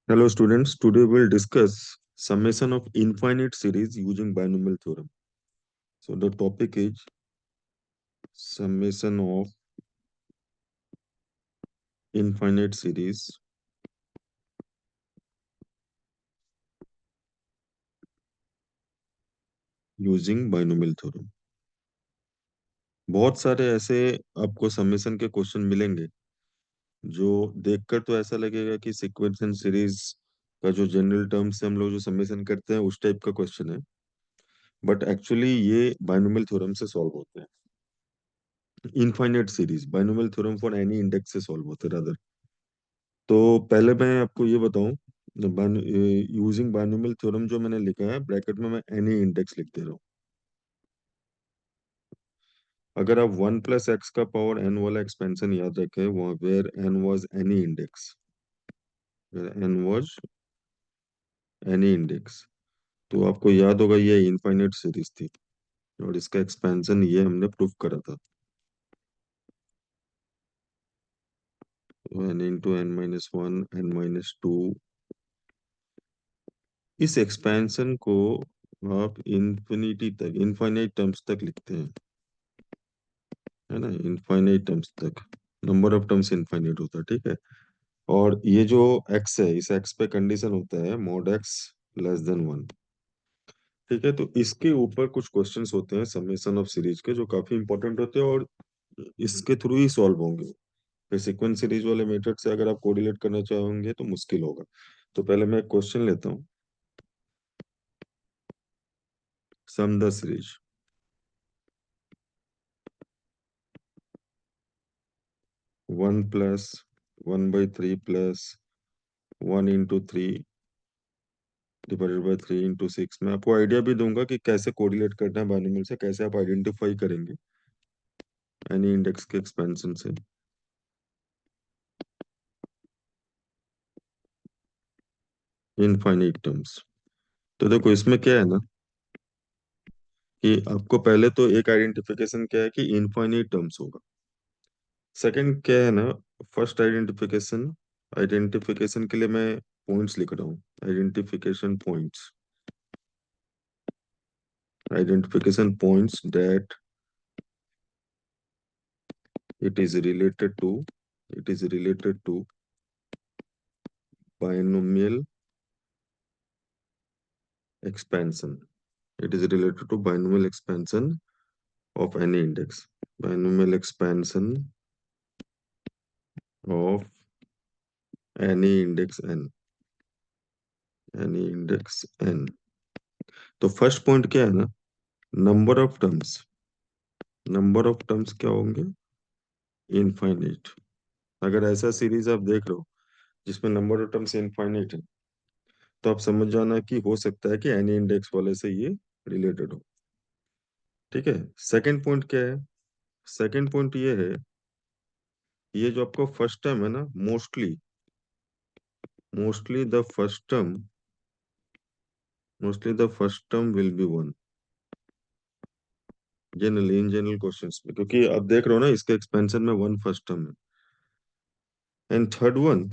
Hello students, today we'll discuss summation of infinite series using binomial theorem. So the topic is summation of infinite series using binomial theorem. बहुत सारे ऐसे आपको summation के question मिलेंगे जो देखकर तो ऐसा लगेगा कि सीक्वेंस एंड सीरीज का जो जनरल टर्म से हम लोग जो समेशन करते हैं उस टाइप का क्वेश्चन है, बट एक्चुअली ये बाइनोमियल थ्योरम से सॉल्व होते हैं। Infinite series binomial theorem for any index से सॉल्व होते हैं। तो पहले मैं आपको ये बताऊं, यूजिंग बाइनोमियल थ्योरम जो मैंने लिखा है ब्रैकेट में मैं एनी इंडेक्स लिख दे रहा हूँ। अगर आप 1 + x का पावर n वाला एक्सपेंशन याद रखें, वहां where n was any index, n was any index, तो आपको याद होगा ये इनफाइनाइट सीरीज थी और इसका एक्सपेंशन ये हमने प्रूफ करा था। n into n minus one n minus two, इस एक्सपेंशन को आप इन्फिनिटी तक, इनफाइनाइट टर्म्स तक लिखते हैं, है ना, इनफाइनाइट टर्म्स तक। नंबर ऑफ टर्म्स इनफाइनाइट होता है, ठीक है। और ये जो x है, इस x पे कंडीशन होता है mod x less than one, ठीक है। तो इसके ऊपर कुछ क्वेश्चंस होते हैं समेशन ऑफ सीरीज के जो काफी इंपॉर्टेंट होते हैं और इसके थ्रू ही सॉल्व होंगे। फिर सीक्वेंस सीरीज वाले मेथड से अगर आप कोरिलेट करना चाहोगे तो मुश्किल होगा। तो पहले मैं एक क्वेश्चन लेता हूँ। Some the series 1 + 1/3 + 1 × 3 divided by 3 × 6 में आपको आइडिया भी दूंगा कि कैसे कोरिलेट करना है बाइनोमियल से, कैसे आप आइडेंटिफाई करेंगे एनी इंडेक्स के एक्सपेंशन से। इनफाइनाइट टर्म्स, तो देखो इसमें क्या है ना कि आपको पहले तो एक आइडेंटिफिकेशन क्या है कि इनफाइनाइट टर्म्स होगा। सेकंड क्या है ना, फर्स्ट आइडेंटिफिकेशन, आइडेंटिफिकेशन के लिए मैं पॉइंट्स लिख रहा हूँ, identification points, identification points that it is related to, it is related to binomial expansion, it is related to binomial expansion of any index, binomial expansion of any index n, any index n। तो first point क्या है ना, number of terms, number of terms क्या होंगे, infinite. अगर ऐसा series आप देख लो जिसमें नंबर ऑफ टर्म्स इनफाइनाइट है, तो आप समझ जाना कि हो सकता है कि एनी इंडेक्स वाले से ये रिलेटेड हो, ठीक है। सेकंड पॉइंट क्या है, सेकंड पॉइंट ये है, ये जो आपको फर्स्ट टर्म है ना, mostly, mostly the first term, mostly the first term will be one, generally in general questions में, क्योंकि आप देख रहे हो ना इसके एक्सपेंशन में वन फर्स्ट टर्म है। And third one,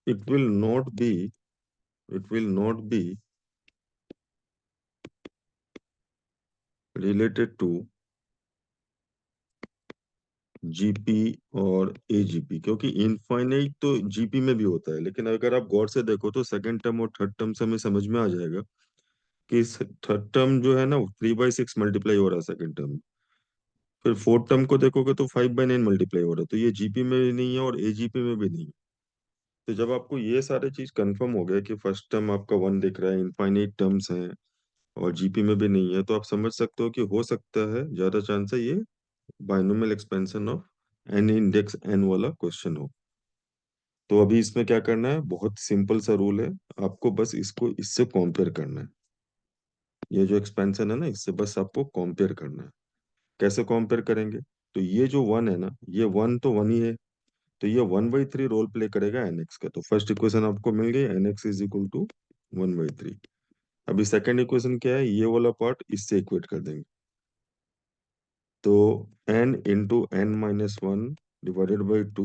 it will not be, it will not be related to GP और एजीपी, क्योंकि इनफाइनाइट तो जीपी में भी होता है, लेकिन अगर आप गौर से देखो तो सेकंड टर्म और थर्ड टर्म से हमें समझ में आ जाएगा कि थर्ड टर्म जो है ना 3/6 मल्टीप्लाई हो रहा है सेकंड टर्म। फिर फोर्थ टर्म को देखोगे तो 5/9 मल्टीप्लाई हो रहा है, तो ये जीपी में भी नहीं है और एजीपी में भी नहीं है। तो जब आपको ये सारे चीज कंफर्म हो गया कि फर्स्ट टर्म आपका वन दिख रहा है, इनफाइनाइट टर्म्स हैं और जीपी में भी नहीं है, तो आप समझ सकते हो कि हो सकता है, ज्यादा चांस है ये binomial expansion of any index n वाला क्वेश्चन हो। तो अभी इसमें क्या करना है, बहुत सिंपल सा रूल है, आपको बस इसको इससे कंपेयर करना है। ये जो एक्सपेंशन है ना, इससे बस आपको कंपेयर करना है। कैसे कंपेयर करेंगे, तो ये जो वन है ना, ये वन तो वन ही है, तो ये 1/3 रोल प्ले करेगा एनएक्स का। तो फर्स्ट इक्वेशन आपको मिल गई, एनएक्स इज इक्वल टू 1/3। अभी सेकंड इक्वेशन क्या है, ये वाला पार्ट इससे इक्वेट कर देंगे। तो n into n minus one divided by two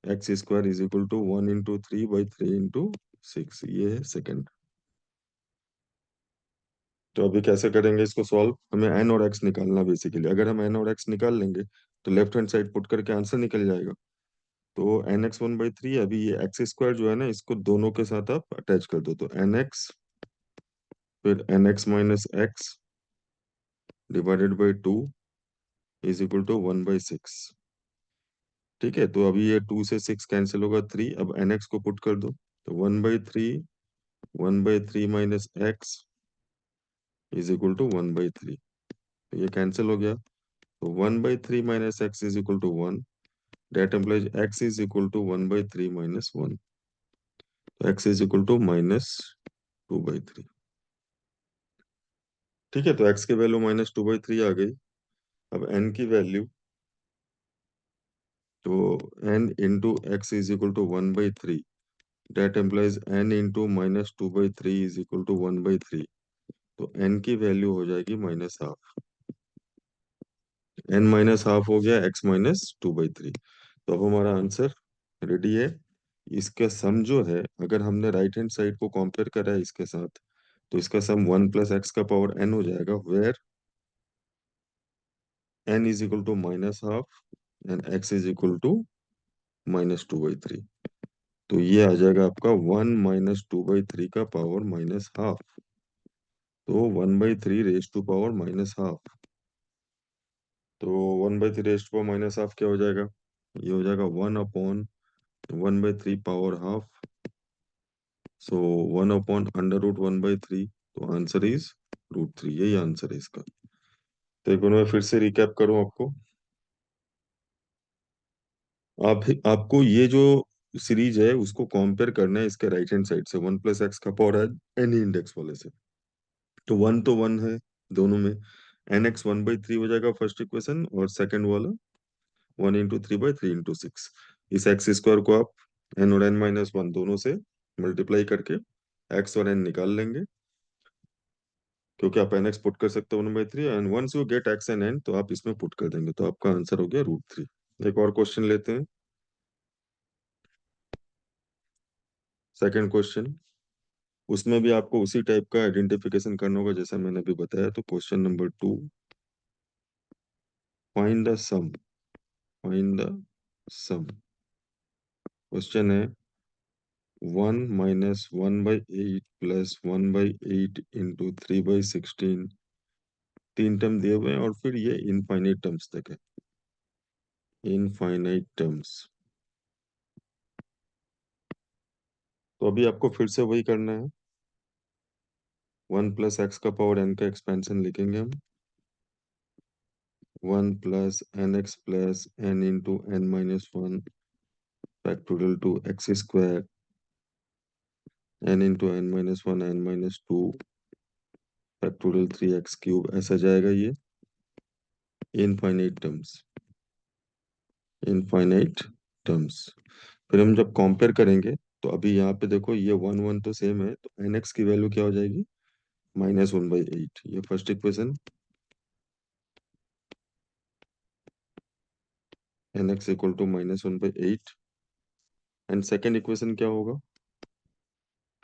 x square is equal to 1 × 3/3 × 6, ये है सेकंड। तो अभी कैसे करेंगे इसको सॉल्व? हमें एन और एक्स निकालना बेसिकली। अगर हम एन और एक्स निकाल लेंगे तो लेफ्ट हैंड साइड पुट करके आंसर निकल जाएगा। तो nx1/3, अभी ये एक्स स्क्वायर जो है ना, इसको दोनों के साथ आप अटैच कर दो, तो nx फिर nx - x /2 is equal to 1/6। ठीक है, तो अभी ये 2 से 6 कैंसिल होगा, 3। अब nx को पुट कर दो, तो 1/3 1/3 - x इज इक्वल टू 1/3। तो ये कैंसिल हो गया, तो 1/3 - x is equal to 1। That implies x is equal to 1/3 - 1। तो x इज इक्वल टू -2/3। ठीक है, तो x की वैल्यू -2/3 आ गई। अब n की वैल्यू, तो n into x is equal to 1/3। That implies n into -2/3 is equal to 1/3। तो n की वैल्यू हो जाएगी -½ n -½ हो गया x -2/3। तो अब हमारा आंसर रेडी है। इसका सम जो है, अगर हमने राइट हैंड साइड को कंपेयर करा है इसके साथ, तो इसका सम 1 + x का पावर n हो जाएगा, where n is equal to -½ and x is equal to -2/3। तो ये आ जाएगा आपका 1 - 2/3 का पावर -½ तो 1/3 रेज़ टू पावर -½ तो 1/3 रेज़ टू पावर -½ क्या हो जाएगा? ये हो जाएगा 1/1/3 पावर ½ सो 1/√1/3। तो आंसर इज √3, यही आंसर है इसका। तो एक बार मैं फिर से रिकैप करूं आपको। आपको ये जो सीरीज है उसको कंपेयर करना है इसके राइट हैंड साइड से, 1 + x का पावर है एनी इंडेक्स वाले से। तो 1 तो 1 है दोनों में, nx 1/3 हो जाएगा फर्स्ट इक्वेशन, और सेकंड वाला 1 × 3/3 × 6। इस एक्स स्क्वायर को आप n और n - 1 दोनों से मल्टीप्लाई करके x और n निकाल लेंगे, क्योंकि आप nx पुट कर सकते हो 1/3, and once you get x and n तो आप इसमें पुट कर देंगे, तो आपका आंसर हो गया √3। एक और क्वेश्चन लेते हैं, सेकंड क्वेश्चन। उसमें भी आपको उसी टाइप का आइडेंटिफिकेशन करना होगा जैसा मैंने अभी बताया। तो question number 2, find the sum. Find the sum. Question है 1 - 1/8 + 1/8 × 3/16। तीन टर्म दिए हुए हैं और फिर ये इनफाइनाइट टर्म्स तक है, इनफाइनाइट टर्म्स। तो अभी आपको फिर से वही करना है, 1 + x का पावर n का एक्सपेंशन लिखेंगे हम, 1 + nx + n × n-1 factorial two x square n × n-1 n-2 factorial 3x³ ऐसा जाएगा ये इनफाइनाइट टर्म्स, इनफाइनाइट टर्म्स। फिर हम जब कंपेयर करेंगे, तो अभी यहाँ पे देखो ये 1 1 तो सेम है, तो nx की वैल्यू क्या हो जाएगी? -1/8। ये first equation, nx equal to -1/8। And second equation क्या होगा?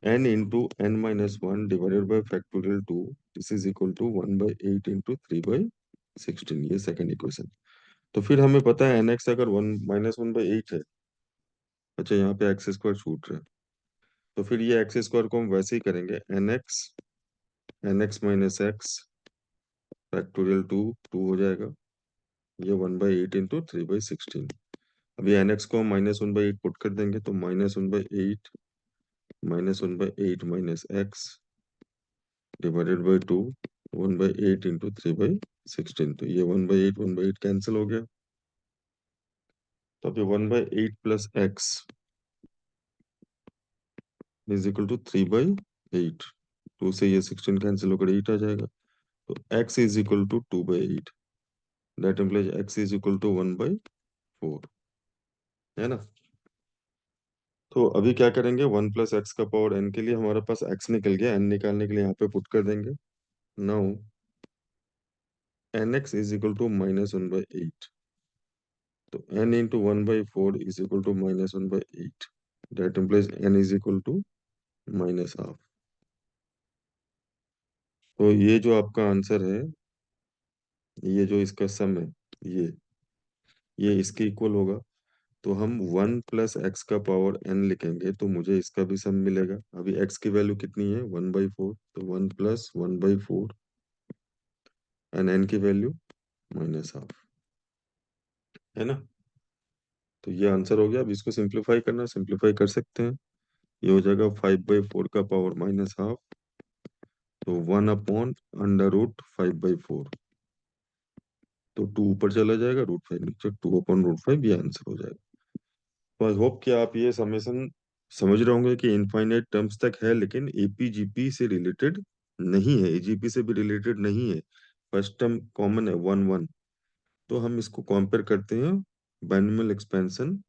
n into n-1 divided by factorial 2, this is equal to 1/8 × 3/16। ये सेकेंड इक्वेशन। तो फिर हमें पता है nx अगर 1 -1/8 है, अच्छा यहाँ पे एक्स स्क्वायर छूट रहा है, तो फिर ये एक्स स्क्वायर को हम वैसे ही करेंगे, nx - x फैक्टोरियल 2 2 हो जाएगा, ये 1/8 × 3/16। अभी nx को हम -1/8 पुट कर देंगे, तो -1/8 -1/8 - x डिवाइडेड बाय 2 1/8 × 3/16। तो ये 1/8 1/8 कैंसिल हो गया, तो अभी 1/8 + x इज इक्वल टू 3/8। 2 से ये 16 कैंसिल होकर 8 आ जाएगा, तो x is equal to 2/8। That implies x is equal to 1/4, है ना? तो अभी क्या करेंगे, 1 + x का पावर n के लिए हमारे पास x निकल गया, n निकालने के लिए यहाँ पे पुट कर देंगे। Now nx is equal to -1/8। तो n into 1/4 is equal to -1/8, that implies n is equal to -12। तो ये जो आपका आंसर है, ये जो इसका सम है, ये ये इसके इक्वल होगा। तो हम 1 + x का पावर n लिखेंगे तो मुझे इसका भी सम मिलेगा। अभी x की वैल्यू कितनी है? 1/4, तो 1 + 1/4 एंड n की वैल्यू -12, है ना। तो ये आंसर हो गया। अब इसको सिंप्लीफाई करना, सिंप्लीफाई कर सकते हैं। ये हो जाएगा 5/4 का पावर -12, तो 1/√5/4, तो 2 ऊपर चला जाएगा, √5 नीचे, 2/√5, ये आंसर हो जाएगा। तो आई होप कि आप ये समेशन समझ रहे होंगे कि इनफाइनाइट टर्म्स तक है, लेकिन एपीजीपी से रिलेटेड नहीं है, एजीपी से भी रिलेटेड नहीं है। फर्स्ट टर्म कॉमन है 1 1, तो हम इसको कंपेयर करते हैं binomial expansion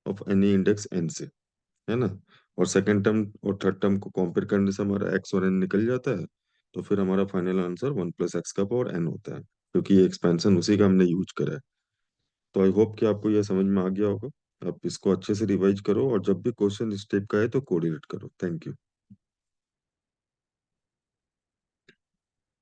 of any index n से, है ना। और सेकंड टर्म और थर्ड टर्म को कंपेयर करने से हमारा एक्स और एन निकल जाता है। तो फिर हमारा फाइनल आंसर 1 + x का पावर n होता है, क्योंकि ये एक्सपेंशन उसी का हमने यूज करा है। तो आई होप कि आपको यह समझ में आ गया होगा। आप इसको अच्छे से रिवाइज करो, और जब भी क्वेश्चन इस टाइप का है तो कोरिलेट करो। Thank you.